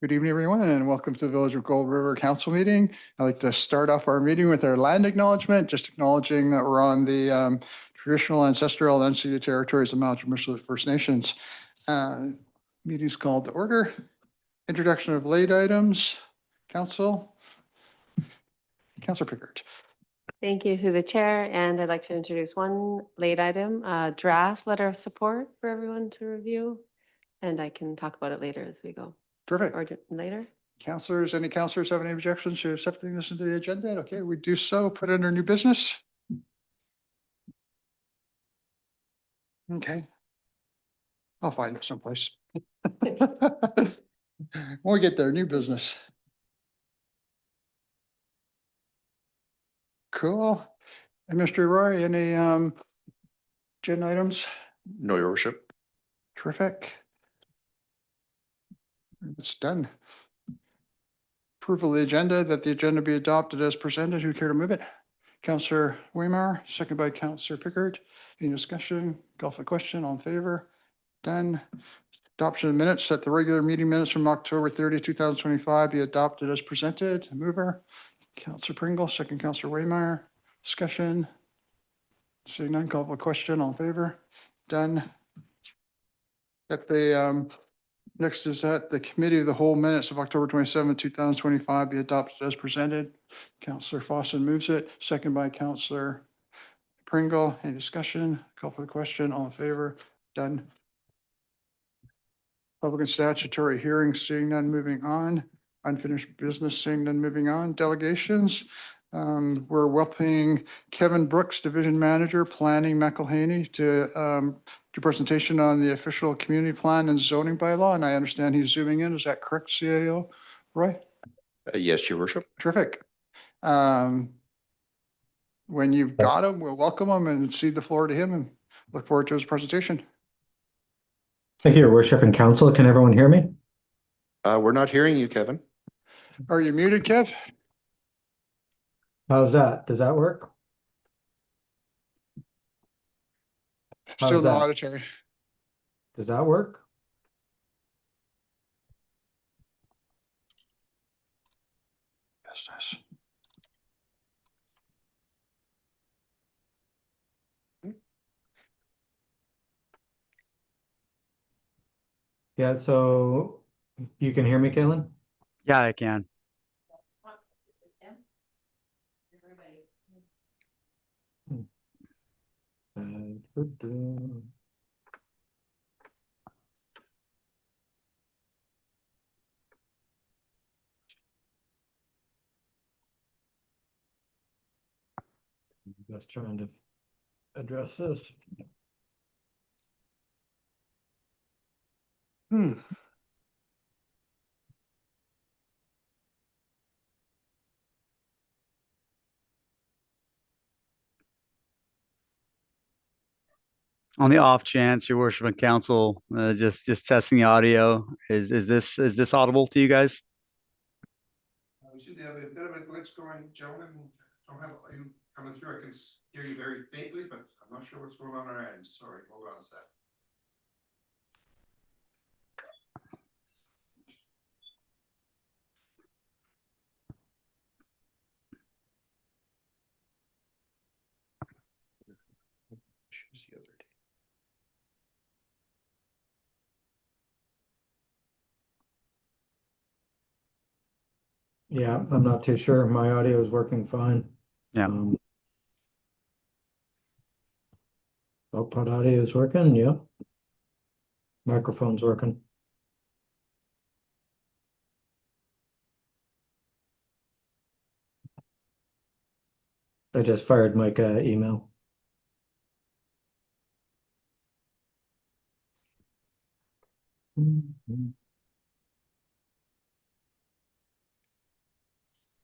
Good evening, everyone, and welcome to the Village of Gold River Council meeting. I'd like to start off our meeting with our land acknowledgement, just acknowledging that we're on the traditional ancestral and unceded territories of Mount Merciless First Nations. Meeting's called to order. Introduction of late items. Councilor Pickard. Thank you through the chair, and I'd like to introduce one late item, a draft letter of support for everyone to review, and I can talk about it later as we go. Perfect. Or later. Councilors, any councilors have any objections to accepting this into the agenda? Okay, we do so. Put it under new business. Okay. I'll find it someplace. When we get there, new business. Cool. And Mr. Roy, any agenda items? No, your worship. Terrific. It's done. Approval of the agenda, that the agenda be adopted as presented. Who care to move it? Councillor Waymar, second by Councillor Pickard. Any discussion? Call for the question. All in favor? Done. Adoption of minutes. Set the regular meeting minutes from October 30, 2025 be adopted as presented. Mover. Councillor Pringle, second Councillor Waymar. Discussion. Seeing none, call for the question. All in favor? Done. At the next is that the committee of the whole minutes of October 27, 2025 be adopted as presented. Councillor Fawson moves it, second by Councillor Pringle. Any discussion? Call for the question. All in favor? Done. Public and statutory hearings, seeing none, moving on. Unfinished business, seeing none, moving on. Delegations. We're welcoming Kevin Brooks, Division Manager, Planning, McElhaney, to presentation on the official community plan and zoning bylaw. And I understand he's zooming in. Is that correct, CAO Roy? Yes, your worship. Terrific. When you've got him, we'll welcome him and cede the floor to him and look forward to his presentation. Thank you, Your Worship and Council. Can everyone hear me? We're not hearing you, Kevin. Are you muted, Kev? How's that? Does that work? Still How's no that? auditory. Does that work? Business. Yeah, so you can hear me, Kaylin? Yeah, I can. Just trying to address this. On the off chance, Your Worship and Council, just testing the audio. Is this audible to you guys? We should have a bit of a glitch going, gentlemen. Don't have you coming through. I can hear you very faintly, but I'm not sure what's going on our end. Sorry, hold on a sec. Yeah, I'm not too sure. My audio is working fine. Yeah. Output audio is working, yeah. Microphone's working. I just fired Mike email.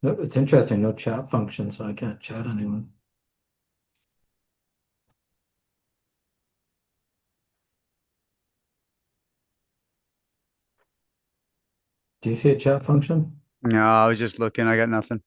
It's interesting, no chat function, so I can't chat anyone. Do you see a chat function? No, I was just looking. I got nothing.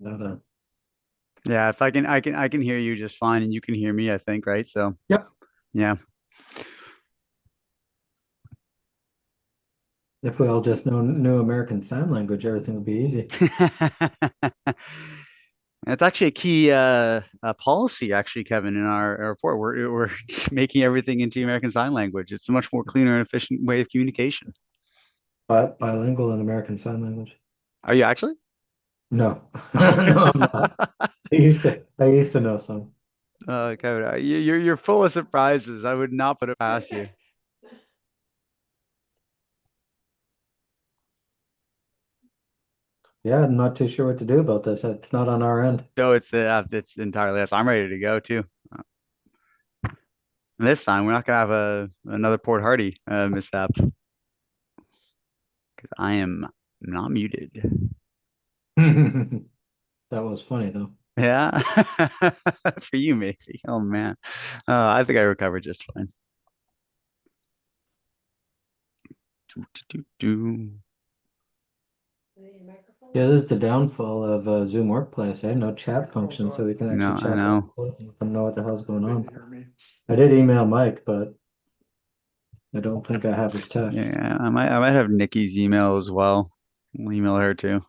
Not a- Yeah, if I can hear you just fine and you can hear me, I think, right? So, Yep. yeah. If we all just knew American Sign Language, everything would be easy. It's actually a key policy, actually, Kevin, in our report. We're making everything into American Sign Language. It's a much more cleaner and efficient way of communication. But bilingual in American Sign Language. Are you actually? No, no, I'm not. I used to know some. Kevin, you're full of surprises. I would not put it past you. Yeah, I'm not too sure what to do about this. It's not on our end. No, it's entirely us. I'm ready to go too. And this time we're not gonna have another Port Hardy mishap because I am not muted. That was funny though. Yeah, for you, maybe. Oh man, I think I recovered just fine. Do. Yeah, this is the downfall of Zoom Workplace. I had no chat function, so we can No, actually I chat know. and let them know what the hell's going Didn't on. hear me. I did email Mike, but I don't think I have his text. Yeah, I might have Nikki's email as well. We'll email her too.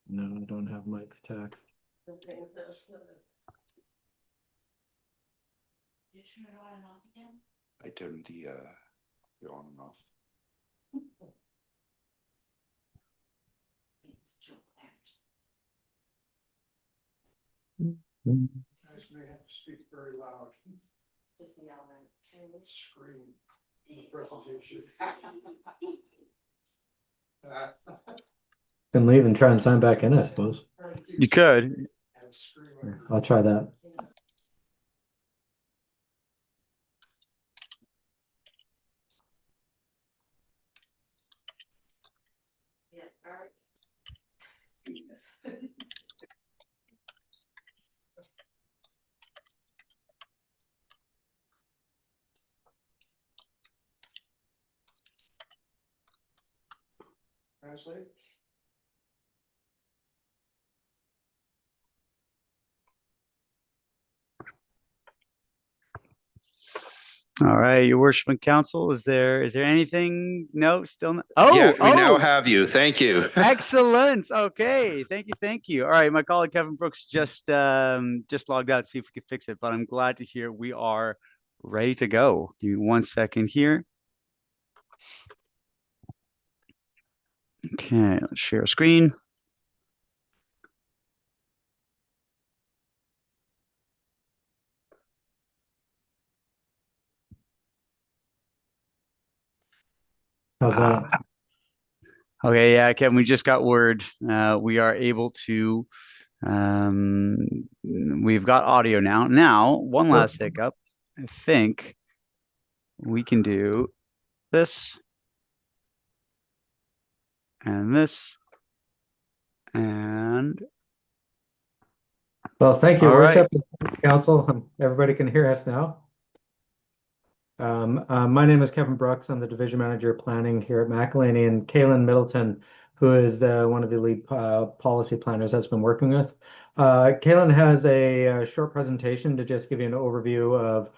No, I don't have Mike's text. I turned the on and off. Guys may have to speak very loud. Scream. Presentation. Can leave and try and sign back in, I suppose. You could. And scream like Yeah, I'll try that. translate. All right, your worship and council, is there anything? No, still not. Yeah, Oh, we now have you. Thank you. excellent. Okay, thank you. All right, my colleague Kevin Brooks just logged out to see if we could fix it, but I'm glad to hear we are ready to go. Give me 1 second here. Okay, let's share a screen. How's that? Okay, yeah, Kevin, we just got word. We are able to, we've got audio now. Now, one last hiccup. I think we can do this and this and Well, thank you, all right. Worship, Council. Everybody can hear us now. My name is Kevin Brooks. I'm the Division Manager of Planning here at McElhaney, and Kaylin Middleton, who is one of the lead policy planners that's been working with. Kaylin has a short presentation to just give you an overview of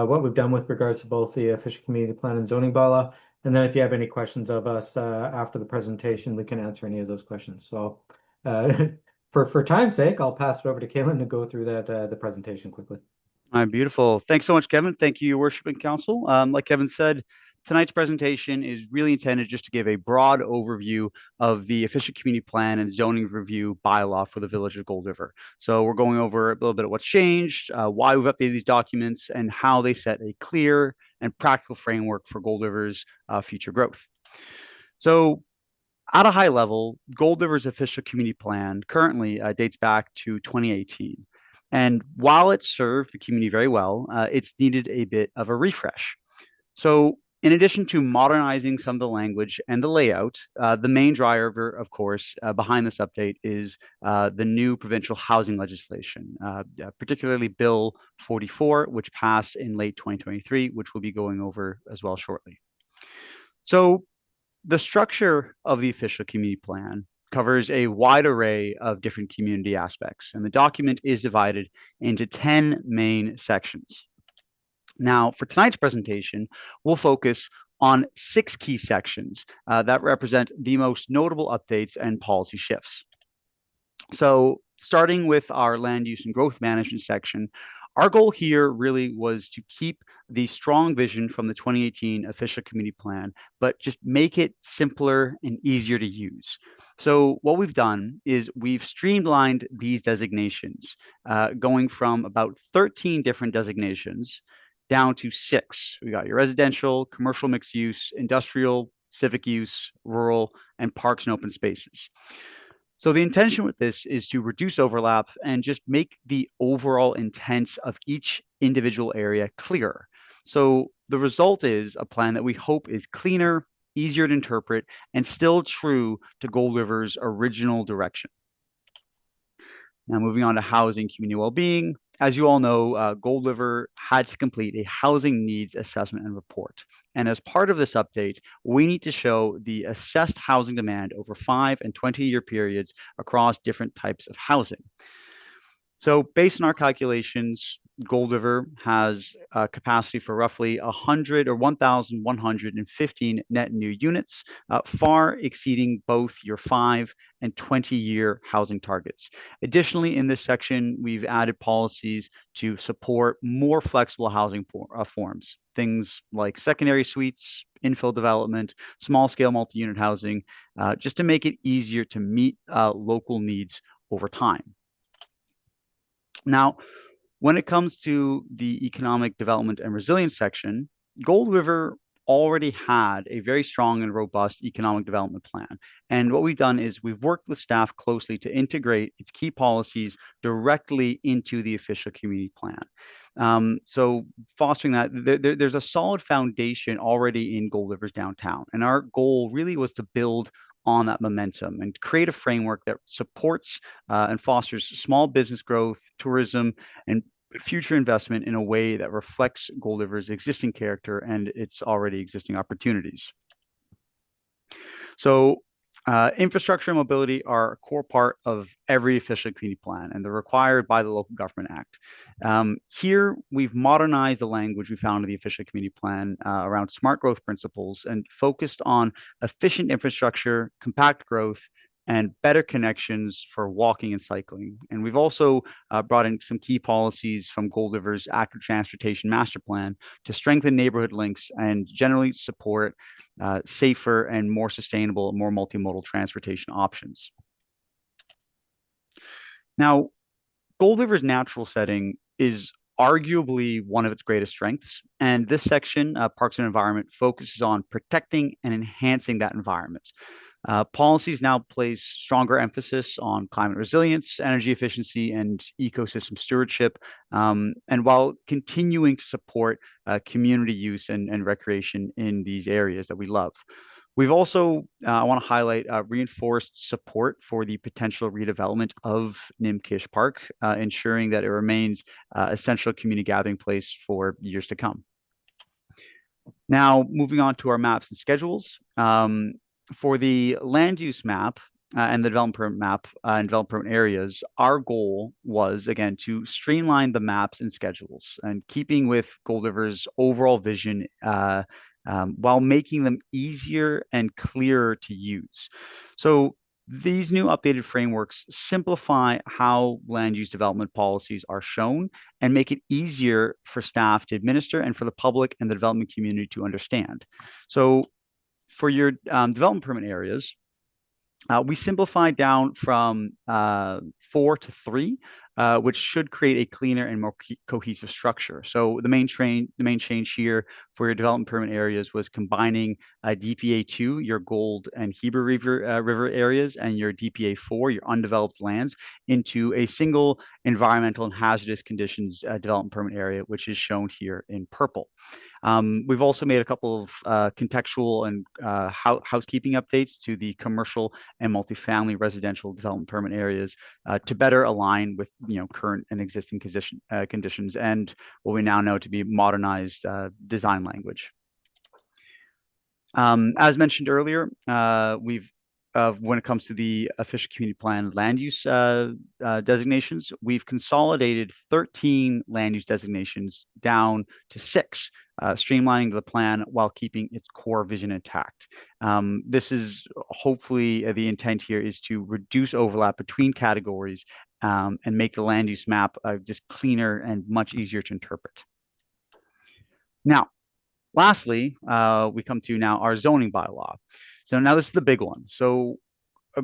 what we've done with regards to both the official community plan and zoning bylaw. And then if you have any questions of us after the presentation, we can answer any of those questions. So for time's sake, I'll pass it over to Kaylin to go through that the presentation quickly. All right, beautiful. Thanks so much, Kevin. Thank you, Your Worship and Council. Like Kevin said, tonight's presentation is really intended just to give a broad overview of the official community plan and zoning review bylaw for the Village of Gold River. So we're going over a little bit of what's changed, why we've updated these documents, and how they set a clear and practical framework for Gold River's future growth. So at a high level, Gold River's official community plan currently dates back to 2018. And while it served the community very well, it's needed a bit of a refresh. So in addition to modernizing some of the language and the layout, the main driver, of course, behind this update is the new provincial housing legislation, particularly Bill 44, which passed in late 2023, which we'll be going over as well shortly. So the structure of the official community plan covers a wide array of different community aspects, and the document is divided into 10 main sections. Now, for tonight's presentation, we'll focus on 6 key sections that represent the most notable updates and policy shifts. So starting with our land use and growth management section, our goal here really was to keep the strong vision from the 2018 official community plan, but just make it simpler and easier to use. So what we've done is we've streamlined these designations, going from about 13 different designations down to 6. We got your residential, commercial mixed use, industrial, civic use, rural, and parks and open spaces. So the intention with this is to reduce overlap and just make the overall intent of each individual area clearer. So the result is a plan that we hope is cleaner, easier to interpret, and still true to Gold River's original direction. Now moving on to housing, community well-being. As you all know, Gold River had to complete a housing needs assessment and report. And as part of this update, we need to show the assessed housing demand over 5 and 20-year periods across different types of housing. So based on our calculations, Gold River has a capacity for roughly 100 or 1,115 net new units, far exceeding both your 5 and 20-year housing targets. Additionally, in this section, we've added policies to support more flexible housing forms, things like secondary suites, infill development, small-scale multi-unit housing, just to make it easier to meet local needs over time. Now, when it comes to the economic development and resilience section, Gold River already had a very strong and robust economic development plan. And what we've done is we've worked with staff closely to integrate its key policies directly into the official community plan. So fostering that, there's a solid foundation already in Gold River's downtown. And our goal really was to build on that momentum and create a framework that supports and fosters small business growth, tourism, and future investment in a way that reflects Gold River's existing character and its already existing opportunities. So infrastructure and mobility are a core part of every official community plan, and they're required by the Local Government Act. Here, we've modernized the language we found in the official community plan around smart growth principles and focused on efficient infrastructure, compact growth, and better connections for walking and cycling. And we've also brought in some key policies from Gold River's Active Transportation Master Plan to strengthen neighborhood links and generally support safer and more sustainable, more multimodal transportation options. Now, Gold River's natural setting is arguably one of its greatest strengths. And this section, Parks and Environment, focuses on protecting and enhancing that environment. Policies now place stronger emphasis on climate resilience, energy efficiency, and ecosystem stewardship, and while continuing to support community use and recreation in these areas that we love. We've also, I want to highlight, reinforced support for the potential redevelopment of Nimkish Park, ensuring that it remains a central community gathering place for years to come. Now, moving on to our maps and schedules. For the land use map and the development permit map and development permit areas, our goal was, again, to streamline the maps and schedules and keeping with Gold River's overall vision while making them easier and clearer to use. So these new updated frameworks simplify how land use development policies are shown and make it easier for staff to administer and for the public and the development community to understand. So for your development permit areas, we simplified down from 4 to 3, which should create a cleaner and more cohesive structure. So the main change here for your development permit areas was combining DPA 2, your Gold and Heber River areas, and your DPA 4, your undeveloped lands, into a single environmental and hazardous conditions development permit area, which is shown here in purple. We've also made a couple of contextual and housekeeping updates to the commercial and multifamily residential development permit areas to better align with current and existing conditions and what we now know to be modernized design language. As mentioned earlier, when it comes to the official community plan land use designations, we've consolidated 13 land use designations down to 6, streamlining the plan while keeping its core vision intact. This is hopefully the intent here is to reduce overlap between categories and make the land use map just cleaner and much easier to interpret. Now, lastly, we come to now our zoning bylaw. So now this is the big one. So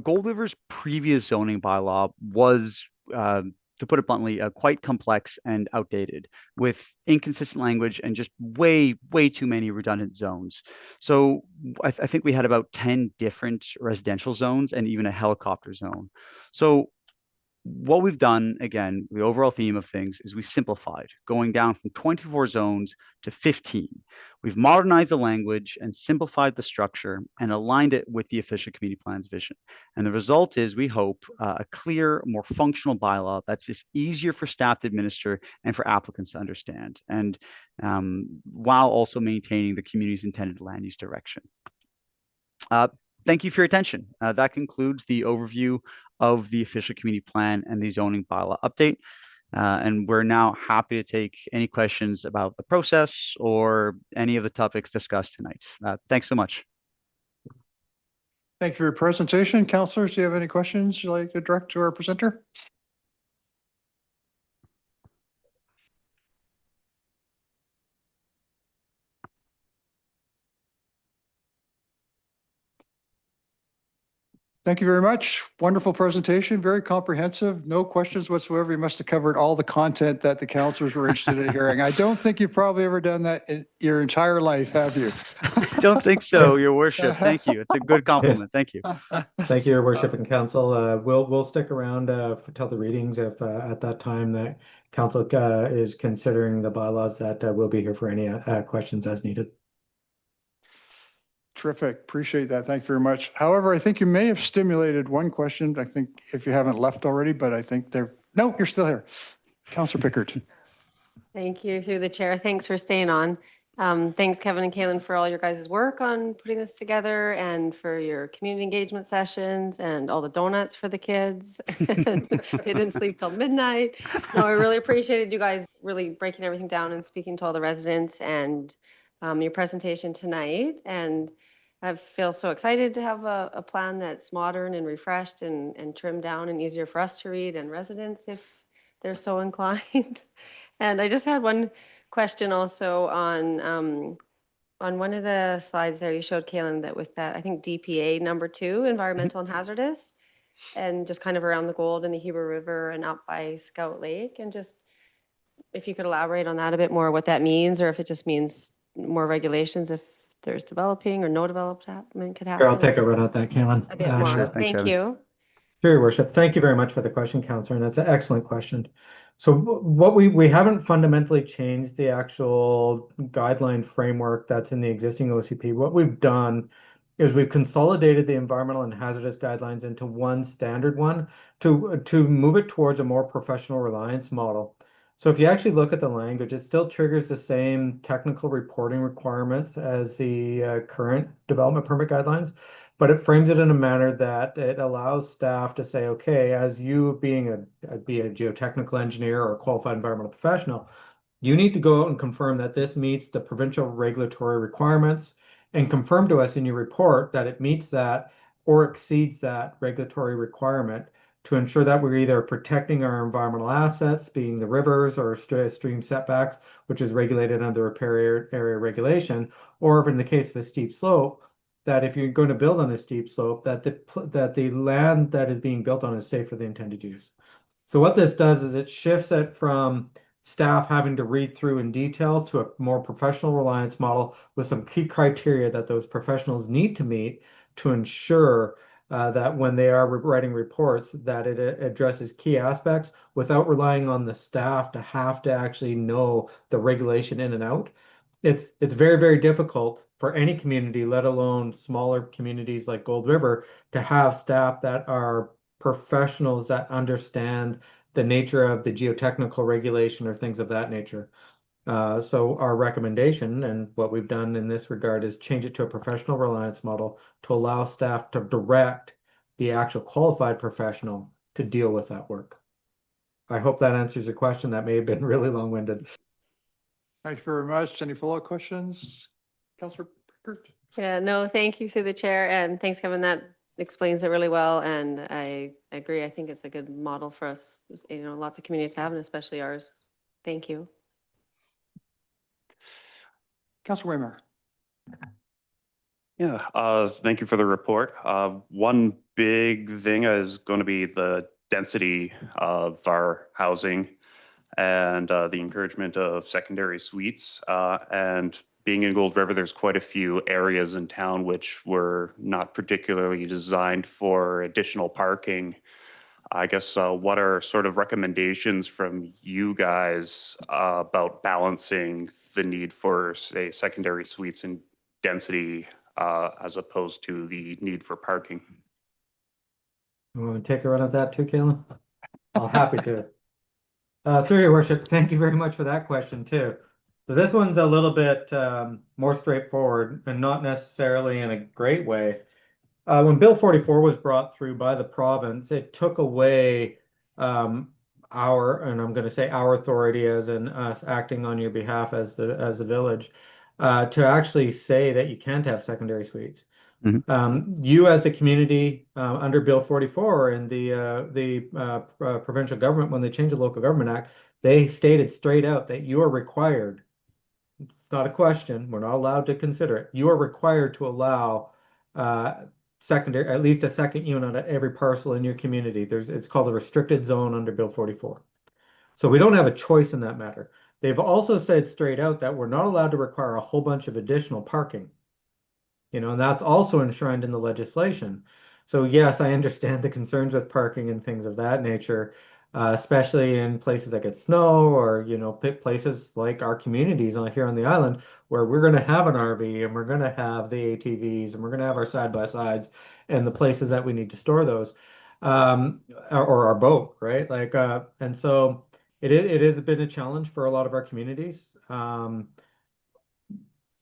Gold River's previous zoning bylaw was, to put it bluntly, quite complex and outdated, with inconsistent language and just way too many redundant zones. So I think we had about 10 different residential zones and even a helicopter zone. So what we've done, again, the overall theme of things is we simplified, going down from 24 zones to 15. We've modernized the language and simplified the structure and aligned it with the official community plan's vision. And the result is, we hope, a clear, more functional bylaw that's just easier for staff to administer and for applicants to understand, and while also maintaining the community's intended land use direction. Thank you for your attention. That concludes the overview of the official community plan and the zoning bylaw update. And we're now happy to take any questions about the process or any of the topics discussed tonight. Thanks so much. Thank you for your presentation. Councilors, do you have any questions you'd like to direct to our presenter? Thank you very much. Wonderful presentation, very comprehensive, no questions whatsoever. You must have covered all the content that the councilors were interested in hearing. I don't think you've probably ever done that in your entire life, have you? Don't think so, Your Worship. Thank you. It's a good compliment. Thank you. Thank you, Your Worship and Council. We'll stick around till the readings if at that time that Council is considering the bylaws, that we'll be here for any questions as needed. Terrific. Appreciate that. Thank you very much. However, I think you may have stimulated one question. I think if you haven't left already, but I think no, you're still here. Councilor Pickard. Thank you, through the chair. Thanks for staying on. Thanks, Kevin and Kaylin, for all your guys' work on putting this together, and for your community engagement sessions and all the donuts for the kids. They didn't sleep till midnight. No, I really appreciated you guys really breaking everything down and speaking to all the residents, and your presentation tonight. And I feel so excited to have a plan that's modern and refreshed and trimmed down and easier for us to read, and residents if they're so inclined. And I just had one question also on one of the slides there. You showed, Kaylin, that with that, I think DPA number 2, environmental and hazardous, and just kind of around the Gold and the Heber River and up by Scout Lake. And just if you could elaborate on that a bit more, what that means, or if it just means more regulations if there's developing or no development could happen. Sure, I'll take a run at that, Kaylin. A bit more. Sure. Thanks, Thank Evan. you. Sure, Your Worship. Thank you very much for the question, Councillor, and that's an excellent question. So what we haven't fundamentally changed the actual guideline framework that's in the existing OCP. What we've done is we've consolidated the environmental and hazardous guidelines into one standard one to move it towards a more professional reliance model. So if you actually look at the language, it still triggers the same technical reporting requirements as the current development permit guidelines, but it frames it in a manner that it allows staff to say, okay, as you being a geotechnical engineer or a qualified environmental professional, you need to go out and confirm that this meets the provincial regulatory requirements, and confirm to us in your report that it meets that or exceeds that regulatory requirement, to ensure that we're either protecting our environmental assets, being the rivers or stream setbacks, which is regulated under riparian area regulation, or if in the case of a steep slope, that if you're going to build on a steep slope, that the land that is being built on is safe for the intended use. So what this does is it shifts it from staff having to read through in detail to a more professional reliance model with some key criteria that those professionals need to meet to ensure that when they are writing reports, that it addresses key aspects without relying on the staff to have to actually know the regulation in and out. It's very, very difficult for any community, let alone smaller communities like Gold River, to have staff that are professionals that understand the nature of the geotechnical regulation or things of that nature. So our recommendation and what we've done in this regard is change it to a professional reliance model to allow staff to direct the actual qualified professional to deal with that work. I hope that answers your question. That may have been really long-winded. Thank you very much. Any follow-up questions? Counselor Pickert? Yeah, no, thank you through the chair, and thanks, Kevin. That explains it really well, and I agree. I think it's a good model for us, lots of communities to have, and especially ours. Thank you. Counselor Waymire? Yeah, thank you for the report. One big thing is going to be the density of our housing and the encouragement of secondary suites. And being in Gold River, there's quite a few areas in town which were not particularly designed for additional parking. I guess what are sort of recommendations from you guys about balancing the need for, say, secondary suites and density as opposed to the need for parking? You want to take a run at that too, Caitlin? I'm happy to. Through your worship, thank you very much for that question too. So this one's a little bit more straightforward and not necessarily in a great way. When Bill 44 was brought through by the province, it took away our, and I'm going to say our authority as in us acting on your behalf as the village, to actually say that you can't have secondary suites. You as a community under Bill 44 and the provincial government, when they changed the Local Government Act, they stated straight out that you are required. It's not a question. We're not allowed to consider it. You are required to allow secondary, at least a second unit at every parcel in your community. It's called a restricted zone under Bill 44. So we don't have a choice in that matter. They've also said straight out that we're not allowed to require a whole bunch of additional parking. And that's also enshrined in the legislation. So yes, I understand the concerns with parking and things of that nature, especially in places that get snow or, places like our communities here on the island where we're going to have an RV and we're going to have the ATVs and we're going to have our side-by-sides and the places that we need to store those, or our boat, right? And so it has been a challenge for a lot of our communities.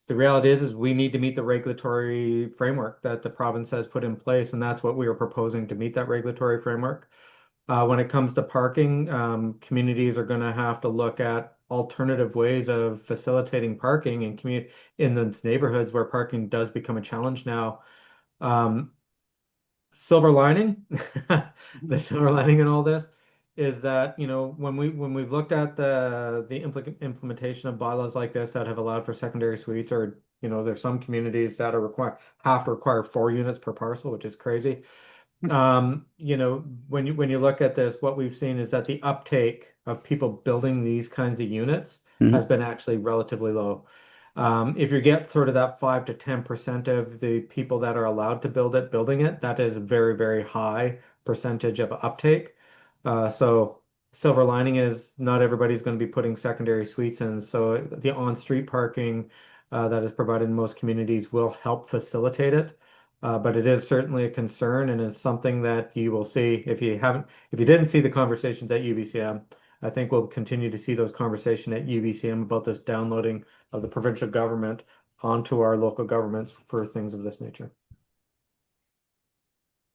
The reality is we need to meet the regulatory framework that the province has put in place, and that's what we are proposing to meet that regulatory framework. When it comes to parking, communities are going to have to look at alternative ways of facilitating parking in those neighborhoods where parking does become a challenge now. Silver lining, the silver lining in all this is that when we've looked at the implementation of bylaws like this that have allowed for secondary suites, or there's some communities that have to require 4 units per parcel, which is crazy. When you look at this, what we've seen is that the uptake of people building these kinds of units has been actually relatively low. If you get sort of that 5 to 10% of the people that are allowed to building it, that is a very, very high percentage of uptake. So silver lining is not everybody's going to be putting secondary suites in. So the on-street parking that is provided in most communities will help facilitate it. But it is certainly a concern, and it's something that you will see if you didn't see the conversations at UBCM. I think we'll continue to see those conversations at UBCM about this downloading of the provincial government onto our local governments for things of this nature.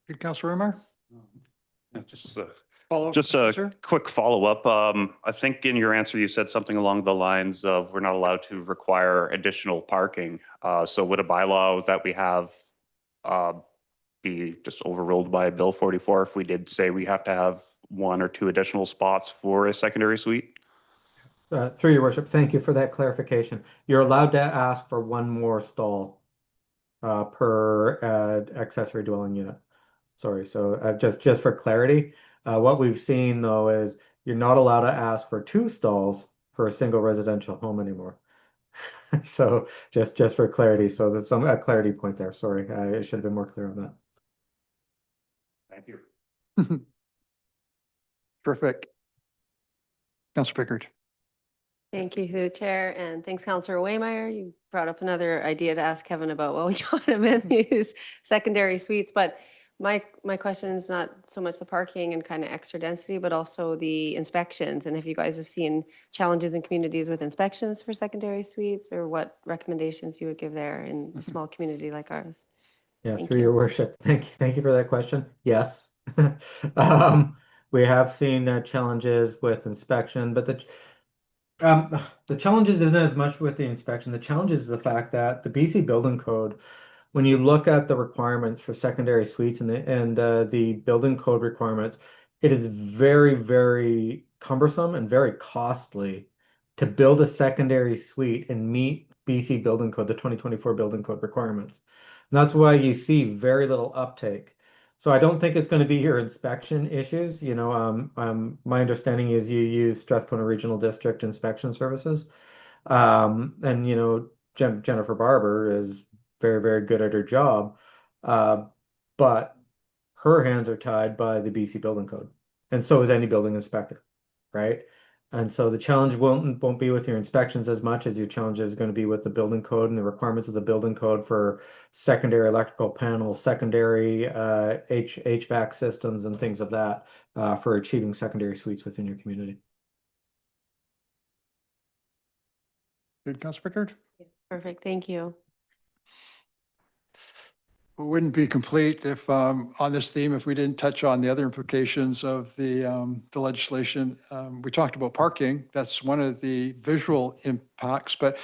Good, Counselor Waymire? Just a quick follow-up. I think in your answer, you said something along the lines of we're not allowed to require additional parking. So would a bylaw that we have be just overruled by Bill 44 if we did say we have to have 1 or 2 additional spots for a secondary suite? Through your worship, thank you for that clarification. You're allowed to ask for 1 more stall per accessory dwelling unit. Sorry, so just for clarity, what we've seen though is you're not allowed to ask for 2 stalls for a single residential home anymore. So just for clarity, so there's some clarity point there. Sorry, I should have been more clear on that. Thank you. Terrific. Counselor Pickert? Thank you through the chair, and thanks, Councillor Waymire. You brought up another idea to ask Kevin about what we got him in these secondary suites. But My question is not so much the parking and kind of extra density, but also the inspections. And if you guys have seen challenges in communities with inspections for secondary suites, or what recommendations you would give there in a small community like ours. Yeah, Thank through you. your worship. Thank you for that question. Yes. We have seen challenges with inspection, but the challenges isn't as much with the inspection. The challenge is the fact that the BC Building Code, when you look at the requirements for secondary suites and the building code requirements, it is very, very cumbersome and very costly to build a secondary suite and meet BC Building Code, the 2024 Building Code requirements. And that's why you see very little uptake. So I don't think it's going to be your inspection issues. My understanding is you use Strathcona Regional District inspection services. And Jennifer Barber is very, very good at her job. But her hands are tied by the BC Building Code. And so is any building inspector, right? And so the challenge won't be with your inspections as much as your challenge is going to be with the building code and the requirements of the building code for secondary electrical panels, secondary HVAC systems, and things of that for achieving secondary suites within your community. Good, Councillor Pickard? Perfect. Thank you. It wouldn't be complete if, on this theme, if we didn't touch on the other implications of the legislation. We talked about parking. That's one of the visual impacts, but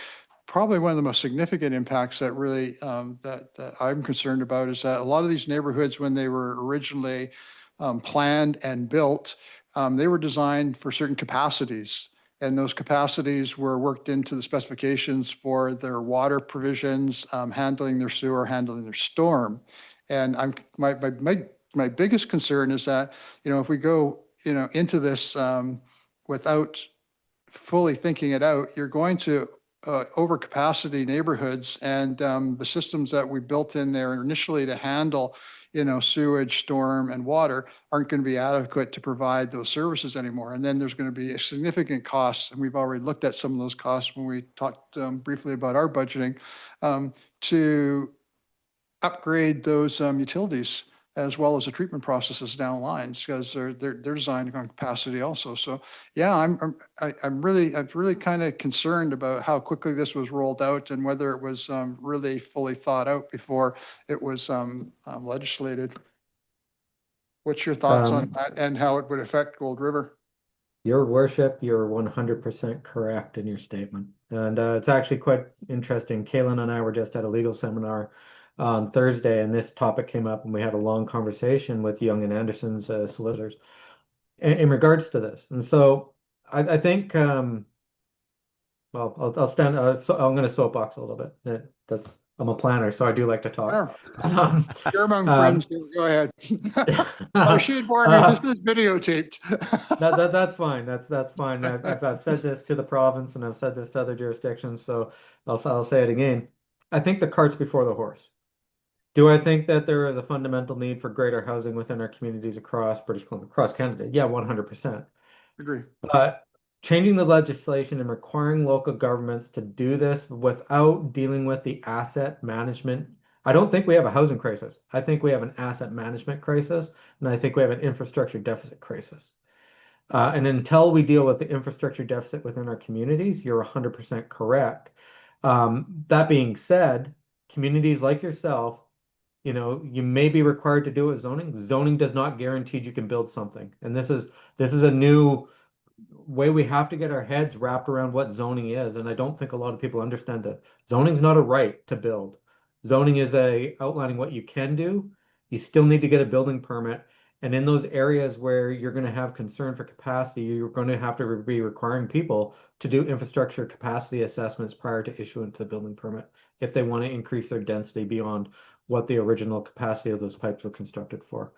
probably one of the most significant impacts that really, that I'm concerned about is that a lot of these neighborhoods, when they were originally planned and built, they were designed for certain capacities. And those capacities were worked into the specifications for their water provisions, handling their sewer, handling their storm. And my biggest concern is that, if we go, into this without fully thinking it out, you're going to overcapacity neighborhoods, and the systems that we built in there initially to handle sewage, storm, and water aren't going to be adequate to provide those services anymore. And then there's going to be a significant costs, and we've already looked at some of those costs when we talked briefly about our budgeting, to upgrade those utilities as well as the treatment processes down the lines, because they're designed on capacity also. So yeah, I'm really kind of concerned about how quickly this was rolled out and whether it was really fully thought out before it was legislated. What's your thoughts on that and how it would affect Gold River? Your worship, you're 100% correct in your statement. And it's actually quite interesting. Kaylin and I were just at a legal seminar on Thursday, and this topic came up, and we had a long conversation with Young and Anderson's solicitors in regards to this. And so I think, well, I'll stand, so I'm going to soapbox a little bit. I'm a planner, so I do like to talk. You're among friends. Go ahead. Oh, she'd warn me, this is videotaped. That's fine. That's fine. I've said this to the province, and I've said this to other jurisdictions, so I'll say it again. I think the cart's before the horse. Do I think that there is a fundamental need for greater housing within our communities across British Columbia, across Canada? Yeah, 100%. Agree. But changing the legislation and requiring local governments to do this without dealing with the asset management, I don't think we have a housing crisis. I think we have an asset management crisis, and I think we have an infrastructure deficit crisis. And until we deal with the infrastructure deficit within our communities, you're 100% correct. That being said, communities like yourself, you may be required to do it with zoning. Zoning does not guarantee you can build something. And this is a new way we have to get our heads wrapped around what zoning is. And I don't think a lot of people understand that zoning's not a right to build. Zoning is outlining what you can do. You still need to get a building permit. And in those areas where you're going to have concern for capacity, you're going to have to be requiring people to do infrastructure capacity assessments prior to issuance of building permit if they want to increase their density beyond what the original capacity of those pipes were constructed for.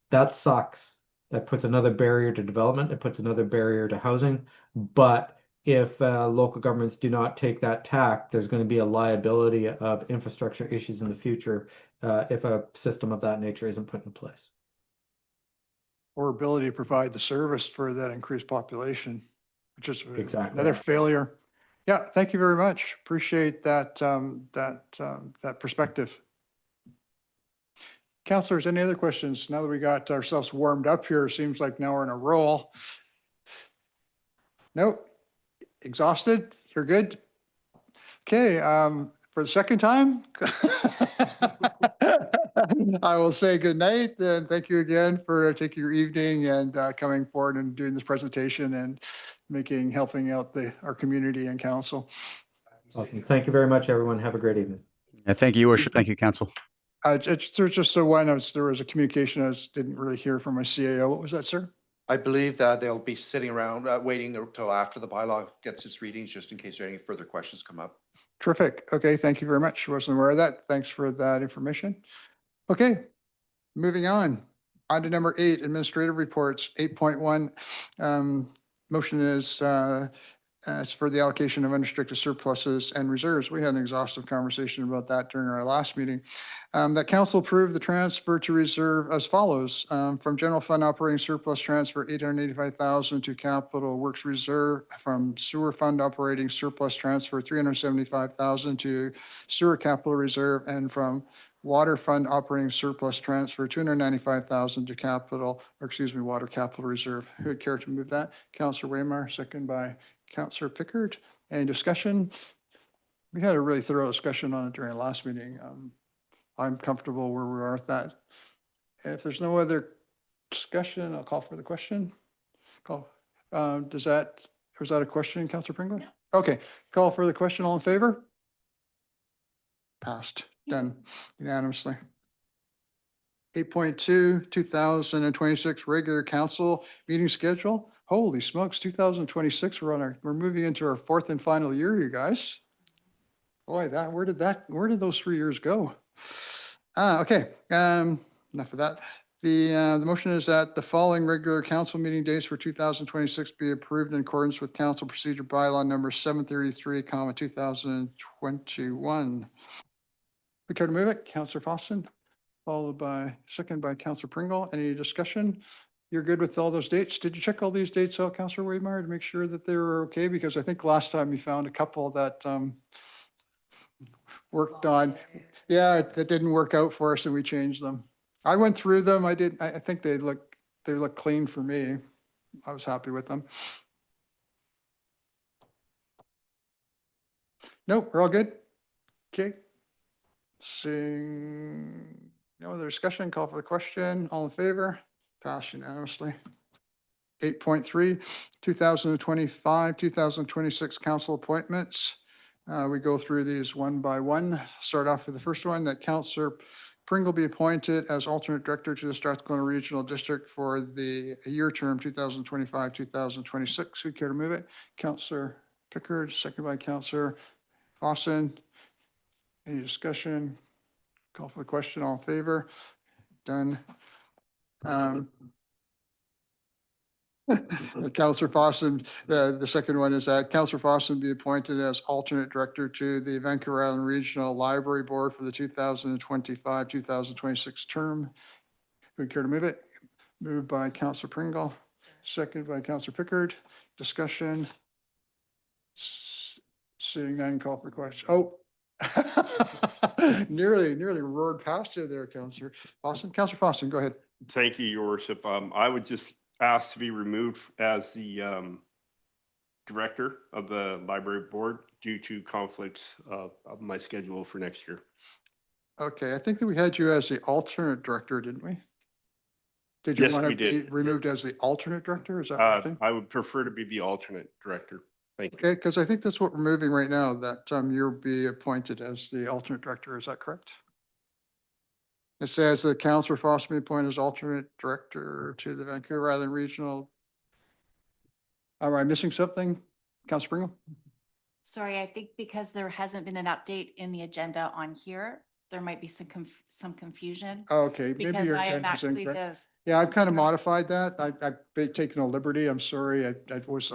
That sucks. That puts another barrier to development. It puts another barrier to housing. But if local governments do not take that tack, there's going to be a liability of infrastructure issues in the future if a system of that nature isn't put in place. Or ability to provide the service for that increased population, which is Exactly. another failure. Yeah, thank you very much. Appreciate that, that perspective. Counselors, any other questions? Now that we got ourselves warmed up here, seems like now we're in a roll. Nope. Exhausted? You're good? Okay, for the second time. I will say good night and thank you again for taking your evening and coming forward and doing this presentation and helping out our community and council. Awesome. Thank you very much, everyone. Have a great evening. Yeah, thank you, Your Worship. Thank you, Council. There's just a one, there was a communication I didn't really hear from my CAO. What was that, sir? I believe that they'll be sitting around, waiting until after the bylaw gets its readings, just in case there are any further questions come up. Terrific. Okay, thank you very much. Wasn't aware of that. Thanks for that information. Okay, moving on. Item number 8, administrative reports, 8.1. Motion is as for the allocation of unrestricted surpluses and reserves. We had an exhaustive conversation about that during our last meeting. That council approved the transfer to reserve as follows. From general fund operating surplus transfer 885,000 to capital works reserve, from sewer fund operating surplus transfer 375,000 to sewer capital reserve, and from water fund operating surplus transfer 295,000 to water capital reserve. Who would care to move that? Councillor Waymar, second by Councillor Pickard. Any discussion? We had a really thorough discussion on it during the last meeting. I'm comfortable where we are with that. If there's no other discussion, I'll call for the question. Was that a question, Councillor Pringle? Okay, call for the question. All in favor? Passed. Done unanimously. 8.2, 2026 regular council meeting schedule. Holy smokes, 2026, we're moving into our 4th and final year, you guys. Boy, where did those 3 years go? Okay, enough of that. The motion is that the following regular council meeting dates for 2026 be approved in accordance with council procedure bylaw number 733, 2021. We care to move it? Councillor Fosson, followed by second by Councillor Pringle. Any discussion? You're good with all those dates? Did you check all these dates out, Councillor Waymar, to make sure that they were okay? Because I think last time you found a couple that worked on. Yeah, that didn't work out for us and we changed them. I went through them. I think they look clean for me. I was happy with them. Nope, we're all good. Okay. Seeing no other discussion, call for the question. All in favor? Passed unanimously. 8.3, 2025, 2026 council appointments. We go through these one by one. Start off with the first one, that Councillor Pringle be appointed as alternate director to the Strathcona Regional District for the year term 2025, 2026. Who care to move it? Councillor Pickard, second by Councillor Fosson. Any discussion? Call for the question. All in favor? Done. Councillor Fosson, the second one is that Councillor Fosson be appointed as alternate director to the Vancouver Island Regional Library Board for the 2025-2026 term. Who would care to move it? Moved by Councillor Pringle, second by Councillor Pickard. Discussion. Seeing none, call for question. Oh. Nearly roared past you there, Councillor Fosson. Councillor Fosson, go ahead. Thank you, Your Worship. I would just ask to be removed as the director of the library board due to conflicts of my schedule for next year. Okay, I think that we had you as the alternate director, didn't we? Did you Yes, want we to be did. removed as the alternate director? Is that what you're saying? I would prefer to be the alternate director. Thank you. Okay, because I think that's what we're moving right now, that you'll be appointed as the alternate director. Is that correct? It says that Councillor Foster be appointed as alternate director to the Vancouver Island Regional. Am I missing something? Councillor Pringle? Sorry, I think because there hasn't been an update in the agenda on here, there might be some confusion. Oh, okay. Maybe Because your I am agenda is actually incorrect. the, Yeah, I've kind of Right. modified that. I've taken a liberty. I'm sorry. I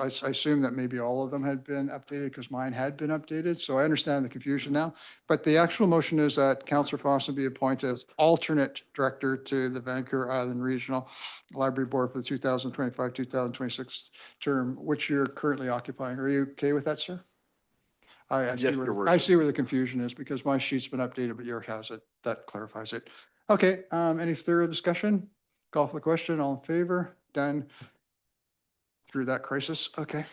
assume that maybe all of them had been updated because mine had been updated. So I understand the confusion now. But the actual motion is that Councillor Foster be appointed as alternate director to the Vancouver Island Regional Library Board for the 2025-2026 term, which you're currently occupying. Are you okay with that, sir? I Yes, see Your where, Worship. I see where the confusion is because my sheet's been updated, but yours hasn't. That clarifies it. Okay, any further discussion? Call for the question, all in favor? Done through that crisis, okay.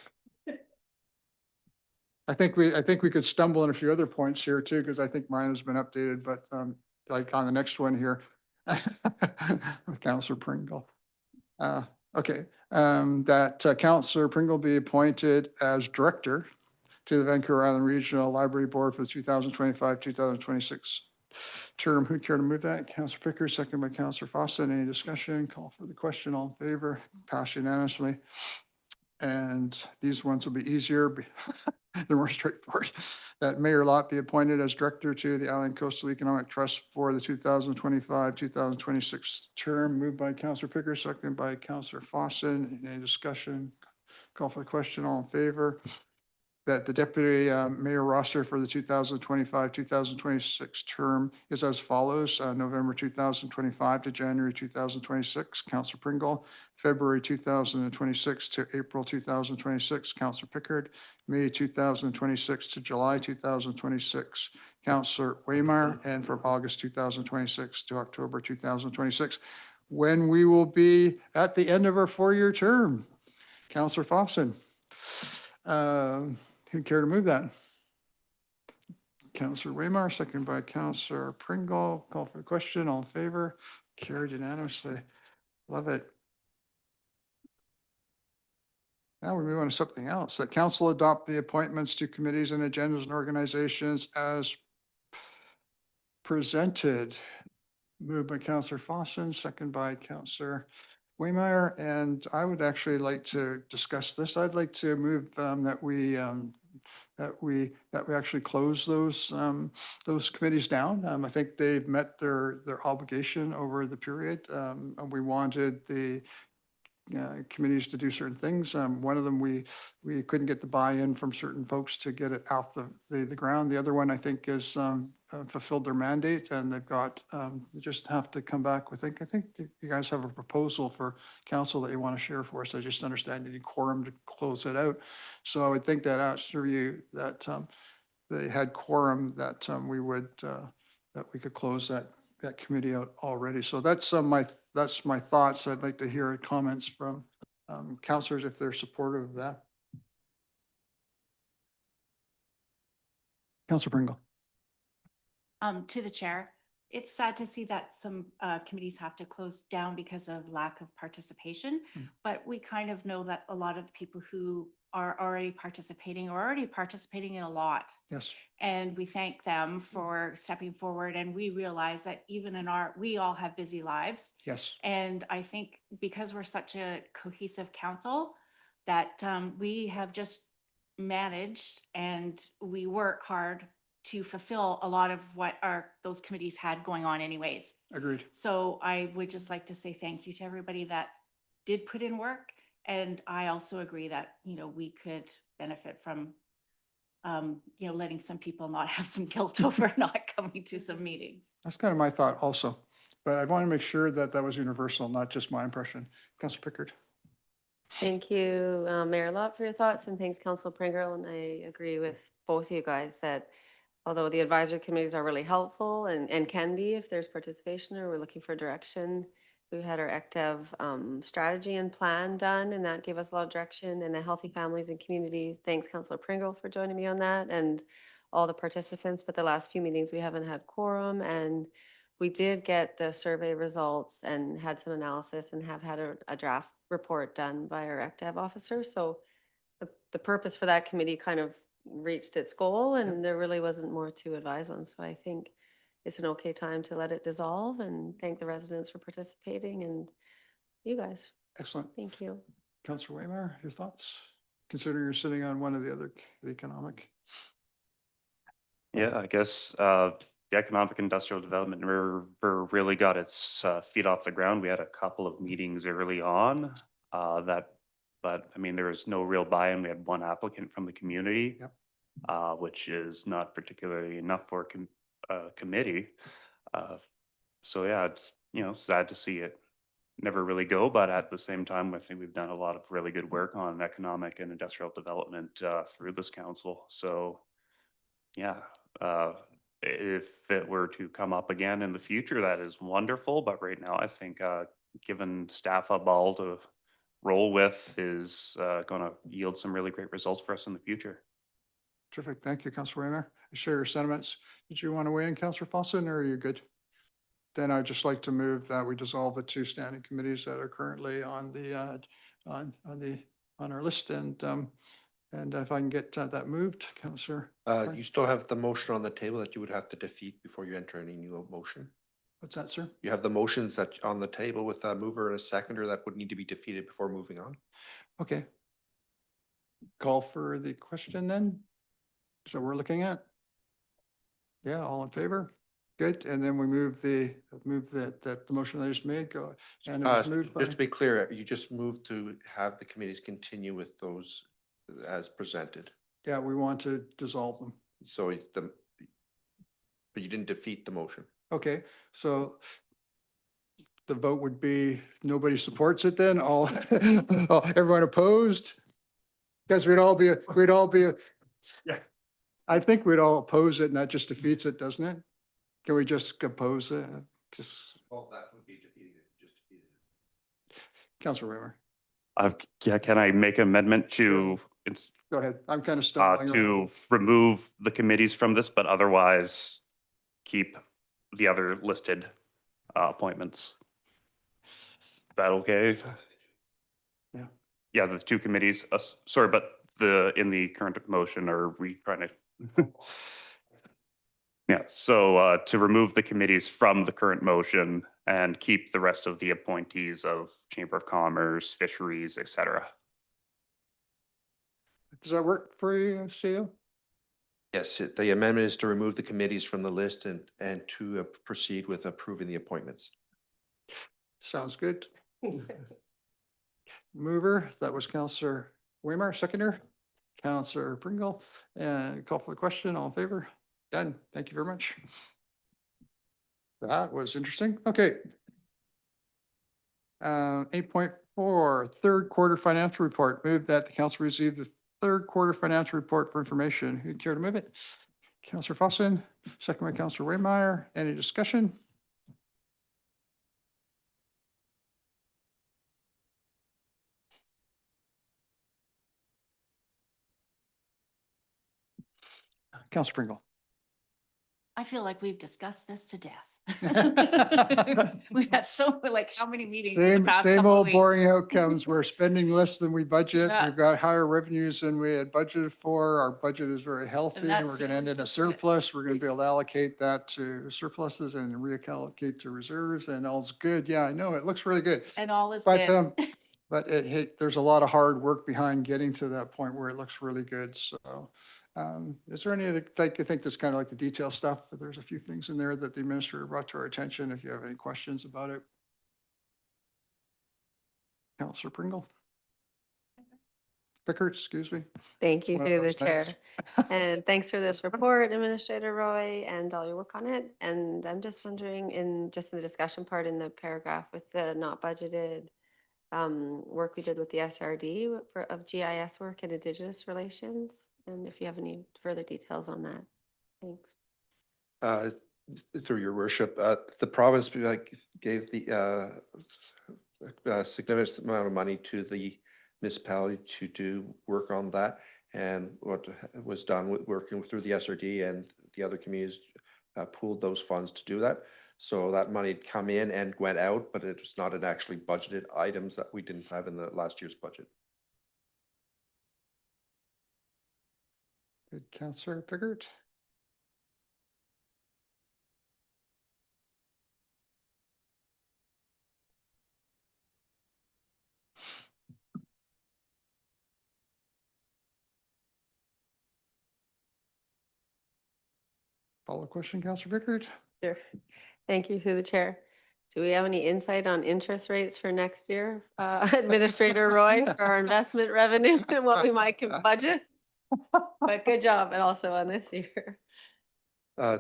I think we could stumble on a few other points here too, because I think mine has been updated, but like on the next one here. With Counselor Pringle. Okay, that Counselor Pringle be appointed as director to the Vancouver Island Regional Library Board for the 2025-2026 term. Who'd care to move that? Counselor Pickard, second by Counselor Fawcett. Any discussion? Call for the question. All in favor? Passed unanimously. And these ones will be easier. They're more straightforward. That Mayor Lot be appointed as director to the Island Coastal Economic Trust for the 2025-2026 term. Moved by Counselor Pickard, second by Counselor Fawcett. Any discussion? Call for the question. All in favor? That the deputy mayor roster for the 2025-2026 term is as follows: November 2025 to January 2026, Councillor Pringle; February 2026 to April 2026, Councillor Pickard; May 2026 to July 2026, Councillor Waymire; and from August 2026 to October 2026, when we will be at the end of our four-year term. Councillor Fawcett. Who'd care to move that? Councillor Waymire, second by Councillor Pringle. Call for the question. All in favor? Carried unanimously. Love it. Now we move on to something else. That council adopt the appointments to committees and agendas and organizations as presented. Moved by Councillor Fawcett, second by Councillor Waymire. And I would actually like to discuss this. I'd like to move that we actually close those committees down. I think they've met their obligation over the period. And we wanted the committees to do certain things. One of them, we couldn't get the buy-in from certain folks to get it off the ground. The other one, I think, is fulfilled their mandate, and they've got, you just have to come back with, I think you guys have a proposal for council that you want to share for us. I just understand you need quorum to close it out. So I would think that after you, that they had quorum, that we would, that we could close that committee out already. So that's my thoughts. I'd like to hear comments from councillors if they're supportive of that. Councillor Pringle. To the chair, it's sad to see that some committees have to close down because of lack of participation, but we kind of know that a lot of the people who are already participating in a lot. Yes. And we thank them for stepping forward, and we realize that even we all have busy lives. Yes. And I think because we're such a cohesive council, that we have just managed, and we work hard to fulfill a lot of what those committees had going on anyways. Agreed. So I would just like to say thank you to everybody that did put in work. And I also agree that, we could benefit from, letting some people not have some guilt over not coming to some meetings. That's kind of my thought also, but I want to make sure that that was universal, not just my impression. Councillor Pickard. Thank you, Mayor Lott, for your thoughts, and thanks, Councillor Pringle. And I agree with both of you guys that although the advisory committees are really helpful and can be if there's participation or we're looking for direction, we had our ECTEV strategy and plan done, and that gave us a lot of direction. And the Healthy Families and Communities, thanks, Councillor Pringle, for joining me on that, and all the participants. But the last few meetings, we haven't had quorum, and we did get the survey results and had some analysis and have had a draft report done by our ECTEV officer. So the purpose for that committee kind of reached its goal, and there really wasn't more to advise on. So I think it's an okay time to let it dissolve, and thank the residents for participating and you guys. Excellent. Thank you. Councillor Waymire, your thoughts? Considering you're sitting on one of the other, the economic. Yeah, I guess the economic industrial development river really got its feet off the ground. We had a couple of meetings early on but I mean, there was no real buy-in. We had one applicant from the community, which is not particularly enough for a committee. So yeah, it's, sad to see it never really go, but at the same time, I think we've done a lot of really good work on economic and industrial development through this council. So yeah, If it were to come up again in the future, that is wonderful, but right now I think given staff a ball to roll with is going to yield some really great results for us in the future. Terrific. Thank you, Councilor Raymer. I share your sentiments. Did you want to weigh in, Councilor Fawson, or are you good? Then I'd just like to move that we dissolve the two standing committees that are currently on the, on our list, and if I can get that moved, Councilor. You still have the motion on the table that you would have to defeat before you enter any new motion. What's that, sir? You have the motions that on the table with a mover and a seconder that would need to be defeated before moving on. Okay. Call for the question then. So we're looking at? Yeah, all in favor? Good. And then we move the motion that I just made, go. And it was moved by, Just to be clear, you just moved to have the committees continue with those as presented. yeah, we want to dissolve them. So but you didn't defeat the motion. Okay, so the vote would be, nobody supports it then, all, everyone opposed? Because we'd all be, yeah. I think we'd all oppose it and that just defeats it, doesn't it? Can we just oppose it? Just, Well, that would be defeating it, just defeating it. Councilor Raymer, Yeah, can I make an amendment to go ahead. I'm kind of stumbling around. to remove the committees from this, but otherwise keep the other listed appointments? Is that okay? Yeah. Yeah, the two committees, sorry, but in the current motion, are we trying to? Yeah, so to remove the committees from the current motion and keep the rest of the appointees of Chamber of Commerce, Fisheries, et cetera. Does that work for you, CEO? Yes, the amendment is to remove the committees from the list and to proceed with approving the appointments. Sounds good. Mover, that was Councilor Weimer, seconder, Councilor Pringle, and call for the question, all in favor? Done. Thank you very much. That was interesting. Okay. 8.4, third quarter financial report. Move that the council receive the third quarter financial report for information. Who'd care to move it? Councilor Fawson, second by Councilor Waymeyer. Any discussion? Councilor Pringle. I feel like we've discussed this to death. We've had how many meetings in the Same, past same couple of old weeks? boring outcomes. We're spending less than we budget. Yeah. We've got higher revenues than we had budgeted for. Our budget is very healthy and we're that's- going to end in a surplus. We're going to be able to allocate that to surpluses and reallocate to reserves and all's good. Yeah, I know. It looks really good. And all is But, good. but there's a lot of hard work behind getting to that point where it looks really good. So, is there any other, I think that's kind of like the detail stuff, but there's a few things in there that the administrator brought to our attention. If you have any questions about it. Councilor Pringle. Pickard, excuse me. Thank you One of through the those chair. nights. And thanks for this report, Administrator Roy, and all your work on it. And I'm just wondering, in the discussion part in the paragraph with the not budgeted work we did with the SRD of GIS work and Indigenous relations, and if you have any further details on that. Thanks. Through your worship, the province gave the significant amount of money to the municipality to do work on that. And what was done with working through the SRD and the other communities pooled those funds to do that. So that money had come in and went out, but it was not an actually budgeted items that we didn't have in the last year's budget. Good, Councilor Pickard. Follow-up question, Councilor Pickard? Sure. Thank you through the chair. Do we have any insight on interest rates for next year, Administrator Roy, for our investment revenue and what we might budget? But good job, and also on this year.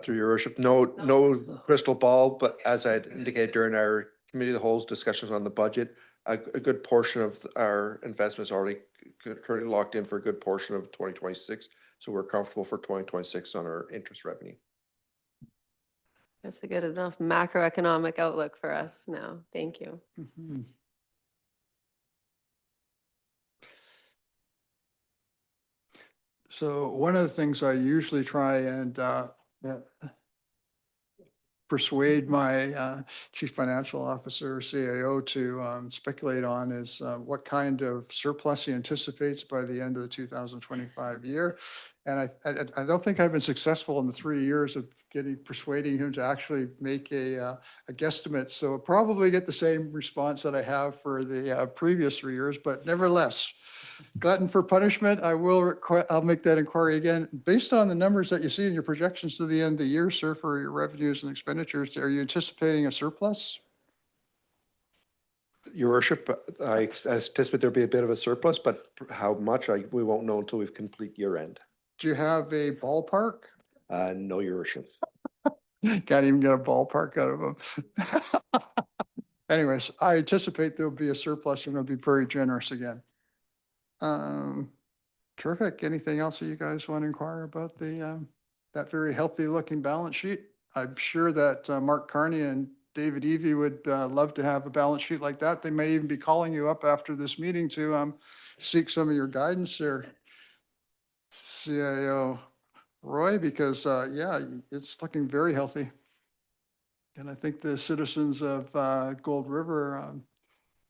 Through your worship, no crystal ball, but as I had indicated during our committee of the whole's discussions on the budget, a good portion of our investments already currently locked in for a good portion of 2026. So we're comfortable for 2026 on our interest revenue. That's a good enough macroeconomic outlook for us now. Thank you. Mhm. So one of the things I usually try and persuade my chief financial officer, CAO, to speculate on is what kind of surplus he anticipates by the end of the 2025 year. And I don't think I've been successful in the 3 years of persuading him to actually make a guesstimate. So I'll probably get the same response that I have for the previous 3 years, but nevertheless, glutton for punishment, I'll make that inquiry again. Based on the numbers that you see in your projections to the end of the year, sir, for your revenues and expenditures, are you anticipating a surplus? Your worship, I anticipate there'll be a bit of a surplus, but how much, we won't know until we've complete year end. Do you have a ballpark? No, your worship. Can't even get a ballpark out of them. Anyways, I anticipate there'll be a surplus and it'll be very generous again. Terrific. Anything else that you guys want to inquire about that very healthy looking balance sheet? I'm sure that Mark Carney and David Evie would love to have a balance sheet like that. They may even be calling you up after this meeting to seek some of your guidance there, CIO Roy, because yeah, it's looking very healthy. And I think the citizens of Gold River,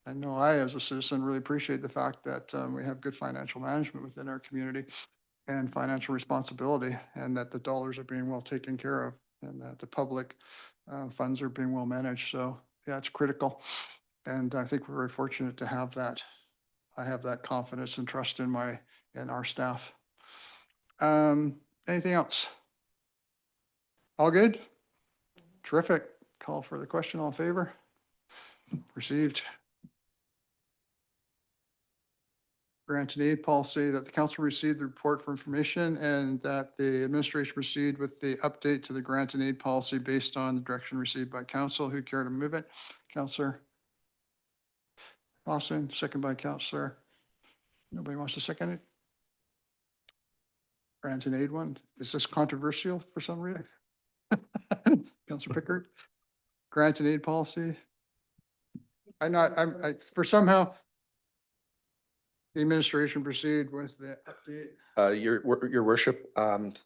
I know I, as a citizen, really appreciate the fact that we have good financial management within our community and financial responsibility, and that the dollars are being well taken care of, and that the public funds are being well managed. So yeah, it's critical. And I think we're very fortunate to have that. I have that confidence and trust in our staff. Anything else? All good? Terrific. Call for the question. All in favor? Received. Grant and aid policy, that the council received the report for information and that the administration proceed with the update to the grant and aid policy based on the direction received by council. Who care to move it? Councillor Lawson, second by Councillor. Nobody wants to second it? Grant and aid one. Is this controversial for some reason? Councillor Pickard. Grant and aid policy. For somehow, the administration proceed with the update. Your worship,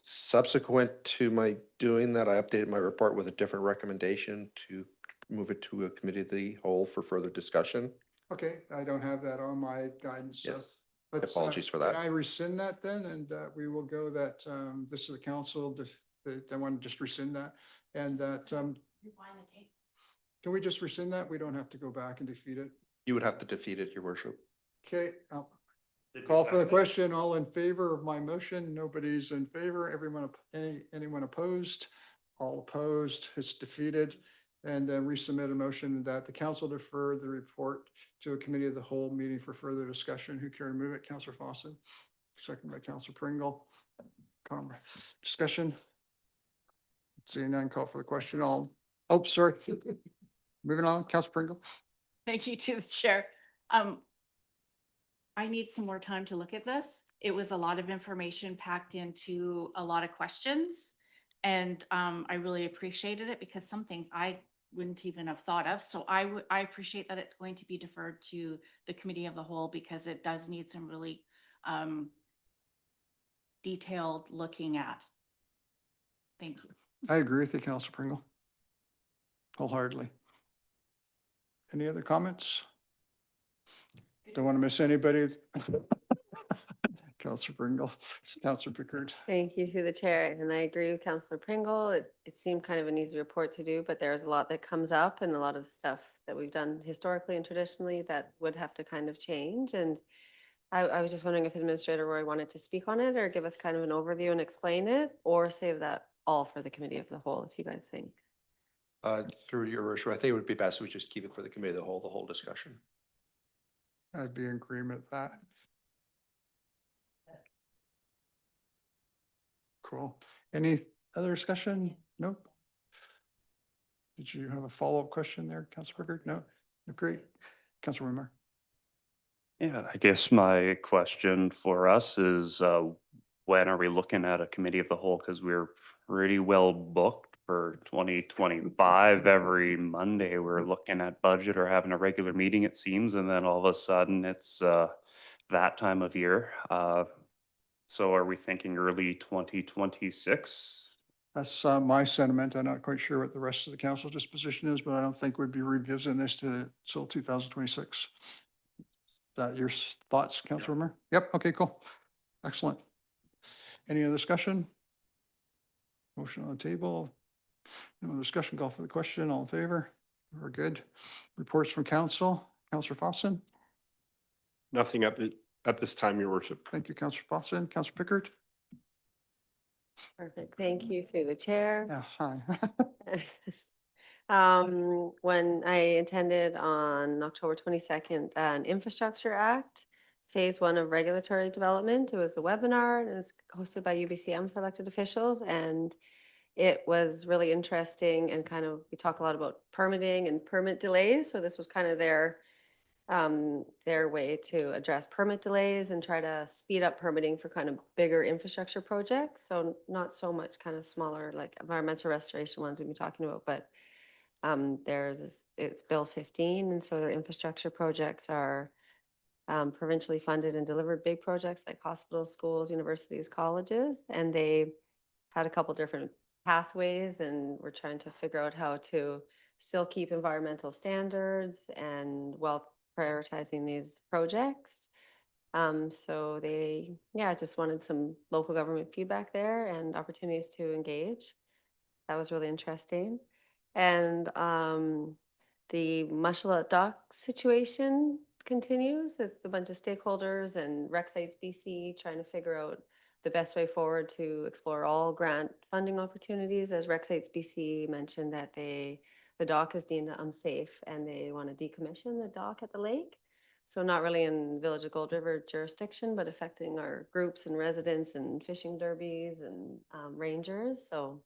subsequent to my doing that, I updated my report with a different recommendation to move it to a committee of the whole for further discussion. Okay, I don't have that on my guidance. So Yes. let's, Apologies for that. Can I rescind that then? And we will go that this is the council, I want to just rescind that. And that, can we just rescind that? We don't have to go back and defeat it. You would have to defeat it, your worship. Okay, I'll call for the question. All in favor of my motion? Nobody's in favor. Anyone opposed? All opposed. It's defeated. And then resubmit a motion that the council defer the report to a committee of the whole meeting for further discussion. Who care to move it? Councillor Fawcett, second by Councillor Pringle. Discussion. Seeing none, call for the question. Sorry. Moving on, Councillor Pringle. Thank you to the chair. I need some more time to look at this. It was a lot of information packed into a lot of questions. And I really appreciated it because some things I wouldn't even have thought of. So I appreciate that it's going to be deferred to the committee of the whole because it does need some really detailed looking at. Thank you. I agree with you, Councillor Pringle. Wholeheartedly. Any other comments? Don't want to miss anybody. Councillor Pringle, Councillor Pickard. Thank you through the chair. And I agree with Councillor Pringle. It seemed kind of an easy report to do, but there's a lot that comes up and a lot of stuff that we've done historically and traditionally that would have to kind of change. And I was just wondering if Administrator Roy wanted to speak on it or give us kind of an overview and explain it, or save that all for the committee of the whole, if you guys think. Through your worship, I think it would be best we just keep it for the committee of the whole discussion. I'd be in agreement with that. Cool. Any other discussion? Nope. Did you have a follow-up question there, Councillor Pickard? No? Great. Councillor Wimmer. Yeah, I guess my question for us is when are we looking at a committee of the whole? Because we're pretty well booked for 2025, every Monday, we're looking at budget or having a regular meeting, it seems, and then all of a sudden it's that time of year. So are we thinking early 2026? That's my sentiment. I'm not quite sure what the rest of the council disposition is, but I don't think we'd be revisiting this till 2026. Is that your thoughts, Councilor Mayor? Yep, okay, cool. Excellent. Any other discussion? Motion on the table. No discussion, call for the question. All in favor? We're good. Reports from council. Councilor Fossin. Nothing at this time, your worship. Thank you, Councilor Fossin. Councilor Pickard. Perfect. Thank you through the chair. Yeah, hi. When I attended on October 22nd, an Infrastructure Act, Phase 1 of Regulatory Development. It was a webinar and it was hosted by UBCM for elected officials. And it was really interesting and kind of, we talk a lot about permitting and permit delays. So this was kind of their way to address permit delays and try to speed up permitting for kind of bigger infrastructure projects. So not so much kind of smaller, like environmental restoration ones we've been talking about, but it's Bill 15. And so their infrastructure projects are provincially funded and delivered big projects like hospitals, schools, universities, colleges. And they had a couple different pathways and we're trying to figure out how to still keep environmental standards and while prioritizing these projects. So they, just wanted some local government feedback there and opportunities to engage. That was really interesting. And the Mushulat Dock situation continues. It's a bunch of stakeholders and Rec Sites BC trying to figure out the best way forward to explore all grant funding opportunities. As Rec Sites BC mentioned that the dock is deemed unsafe and they want to decommission the dock at the lake. So not really in Village of Gold River jurisdiction, but affecting our groups and residents and fishing derbies and rangers. So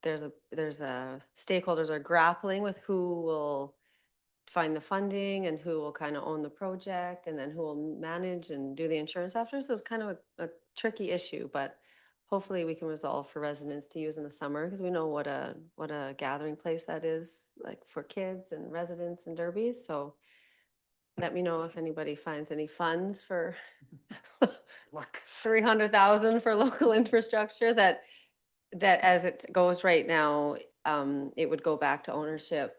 there's a stakeholders are grappling with who will find the funding and who will kind of own the project and then who will manage and do the insurance after. So it's kind of a tricky issue, but hopefully we can resolve for residents to use in the summer because we know what a gathering place that is like for kids and residents and derbies. So let me know if anybody finds any funds for 300,000 for local infrastructure that as it goes right now, it would go back to ownership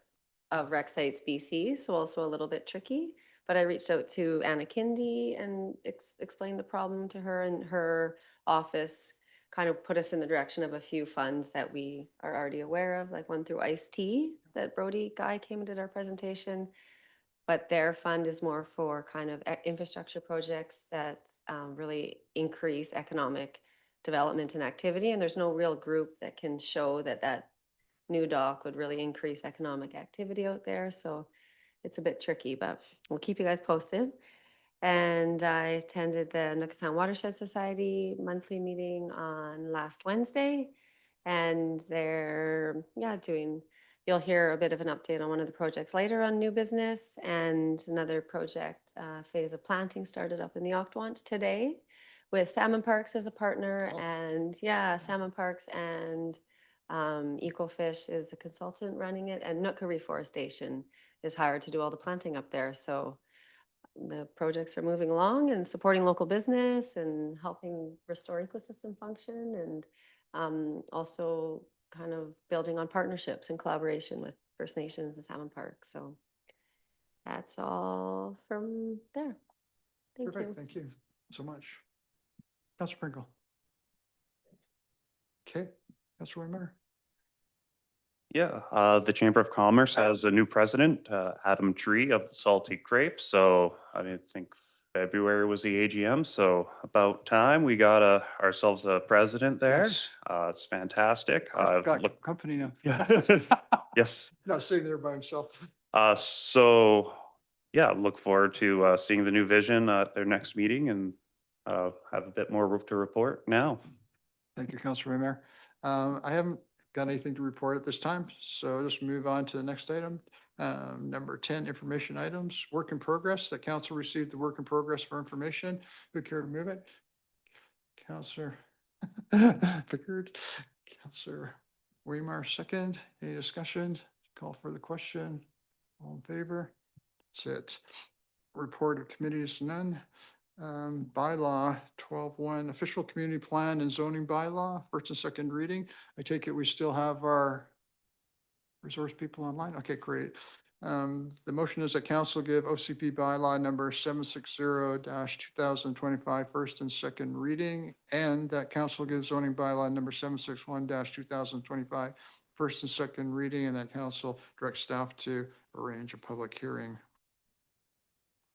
of Rec Sites BC, so also a little bit tricky. But I reached out to Anna Kindy and explained the problem to her, and her office kind of put us in the direction of a few funds that we are already aware of, like one through ICE-T that Brody Guy came and did our presentation. But their fund is more for kind of infrastructure projects that really increase economic development and activity. And there's no real group that can show that new dock would really increase economic activity out there. So it's a bit tricky, but we'll keep you guys posted. And I attended the Nukasam Watershed Society monthly meeting on last Wednesday. And they're, you'll hear a bit of an update on one of the projects later on new business, and another project, phase of planting started up in the Octawant today with Salmon Parks as a partner. And Salmon Parks and Ecofish is the consultant running it, and Nootka Reforestation is hired to do all the planting up there. So the projects are moving along and supporting local business and helping restore ecosystem function, and also kind of building on partnerships and collaboration with First Nations and Salmon Parks. So that's all from there. Thank you. Perfect, thank you so much. Councilor Pringle. Okay, Councilor Weimer. Yeah, the Chamber of Commerce has a new president, Adam Tree of the Salty Crepe. So I think February was the AGM. So about time we got ourselves a president there. Yes. It's fantastic. Got company now. Yes. Not sitting there by himself. So yeah, look forward to seeing the new vision at their next meeting and have a bit more to report now. Thank you, Councilor Weimer. I haven't got anything to report at this time, so let's move on to the next item. Number 10, information items, work in progress. The council received the work in progress for information. Who care to move it? Councilor Pickard, Councilor Waymar, second. Any discussion? Call for the question. All in favor? That's it. Report of committees, none. Bylaw 12.1, official community plan and zoning bylaw, first and second reading. I take it we still have our resource people online? Okay, great. The motion is that council give OCP bylaw number 760-2025 first and second reading, and that council gives zoning bylaw number 761-2025 first and second reading, and that council directs staff to arrange a public hearing.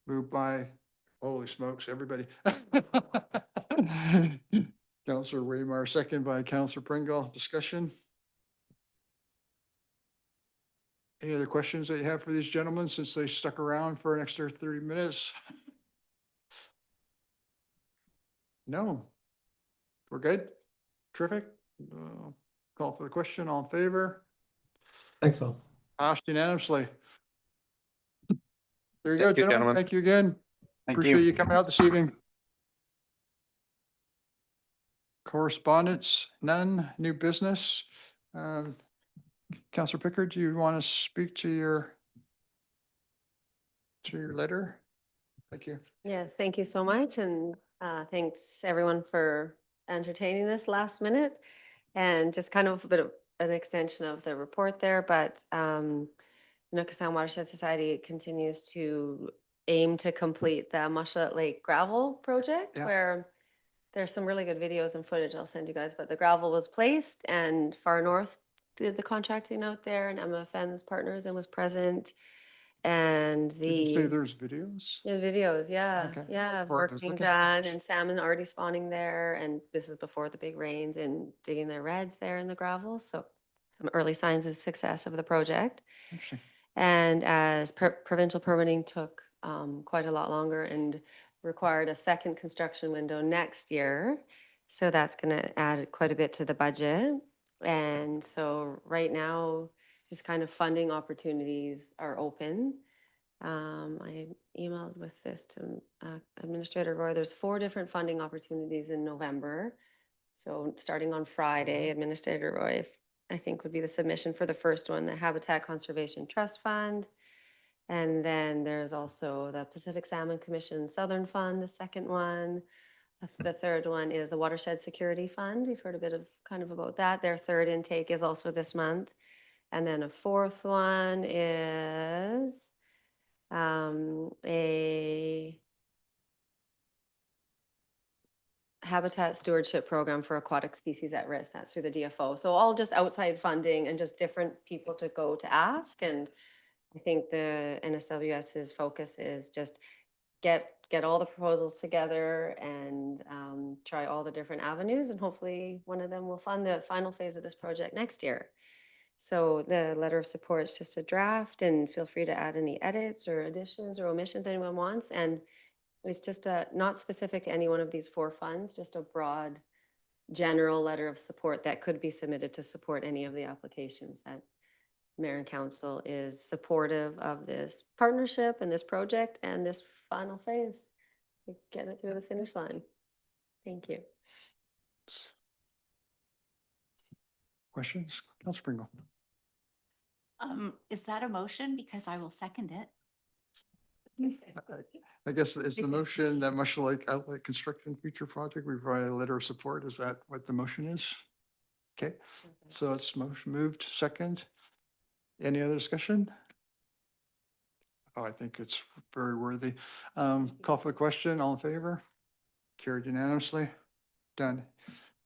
Moved by, holy smokes, everybody. Counselor Waymar, second by Counselor Pringle. Discussion? Any other questions that you have for these gentlemen since they stuck around for an extra 30 minutes? No. We're good? Terrific. Call for the question. All in favor? Thanks all. Passed unanimously. There you go, Thank you, gentlemen. gentlemen. Thank you again. Thank Appreciate you coming out this evening. Correspondence, none. New business. Counselor Pickard, do you want to speak to your letter? Thank you. Yes, thank you so much. And thanks everyone for entertaining this last minute. And just kind of a bit of an extension of the report there, but Nunavut Watershed Society continues to aim to complete the Mushet Lake gravel project, Yeah. where there's some really good videos and footage I'll send you guys, but the gravel was placed and Far North did the contracting out there, and MFN's partners and was present. And Did you say the there's videos? videos, yeah, Okay. yeah, of Or work just being looking. done and salmon already spawning there. And this is before the big rains and digging their reds there in the gravel. So some early signs of success of the project. Interesting. And as provincial permitting took quite a lot longer and required a second construction window next year. So that's going to add quite a bit to the budget. And so right now, just kind of funding opportunities are open. I emailed with this to Administrator Roy. There's 4 different funding opportunities in November. So starting on Friday, Administrator Roy, I think would be the submission for the first one, the Habitat Conservation Trust Fund. And then there's also the Pacific Salmon Commission Southern Fund, the second one. The third one is the Watershed Security Fund. We've heard a bit of kind of about that. Their third intake is also this month. And then a fourth one is a habitat stewardship program for aquatic species at risk. That's through the DFO. So all just outside funding and just different people to go to ask. And I think the NSWS's focus is just get all the proposals together and try all the different avenues, and hopefully one of them will fund the final phase of this project next year. So the letter of support is just a draft, and feel free to add any edits or additions or omissions anyone wants. And it's just not specific to any one of these 4 funds, just a broad general letter of support that could be submitted to support any of the applications that Mayor and Council is supportive of this partnership and this project and this final phase. to Get it through the finish line. Thank you. Questions? Counselor Pringle. Is that a motion? Because I will second it. I guess is the motion that Mushet Lake Outlet Construction Future Project, we provide a letter of support. Is that what the motion is? Okay, so it's motion moved second. Any other discussion? Oh, I think it's very worthy. Call for the question. All in favor? Carried unanimously. Done.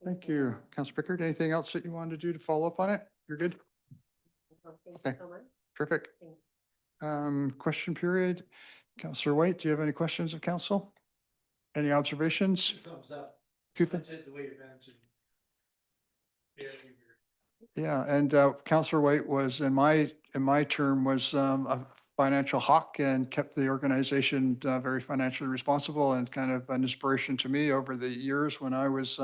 Thank you. Councilor Pickard, anything else that you wanted to do to follow up on it? You're good? Thank you Okay. so much. Terrific. Thank Question period. Councilor White, do you have any questions of council? Any observations? Thumbs up. Two things. That's it, the way you've answered. Yeah, and Councilor White was in my term was a financial hawk and kept the organization very financially responsible, and kind of an inspiration to me over the years when I was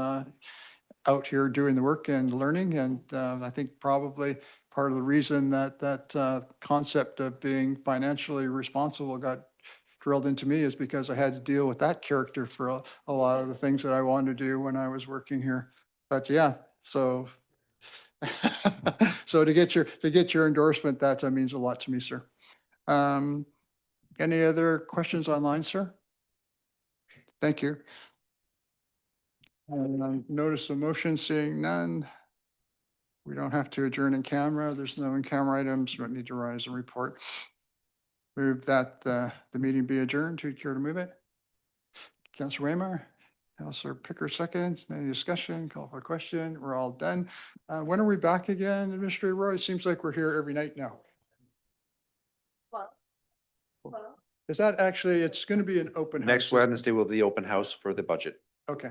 out here doing the work and learning. And I think probably part of the reason that concept of being financially responsible got drilled into me is because I had to deal with that character for a lot of the things that I wanted to do when I was working here. But yeah, so So to get your endorsement, that means a lot to me, sir. Any other questions online, sir? Thank you. Notice of motion, seeing none. We don't have to adjourn in camera. There's no in-camera items. We don't need to rise and report. Move that the meeting be adjourned. Who'd care to move it? Councillor Waymar, Councillor Picker seconds. Any discussion? Call for a question. We're all done. When are we back again, Administrator Roy? It seems like we're here every night now. Is that actually, it's going to be an open house. Next Wednesday will be the open house for the budget. Okay,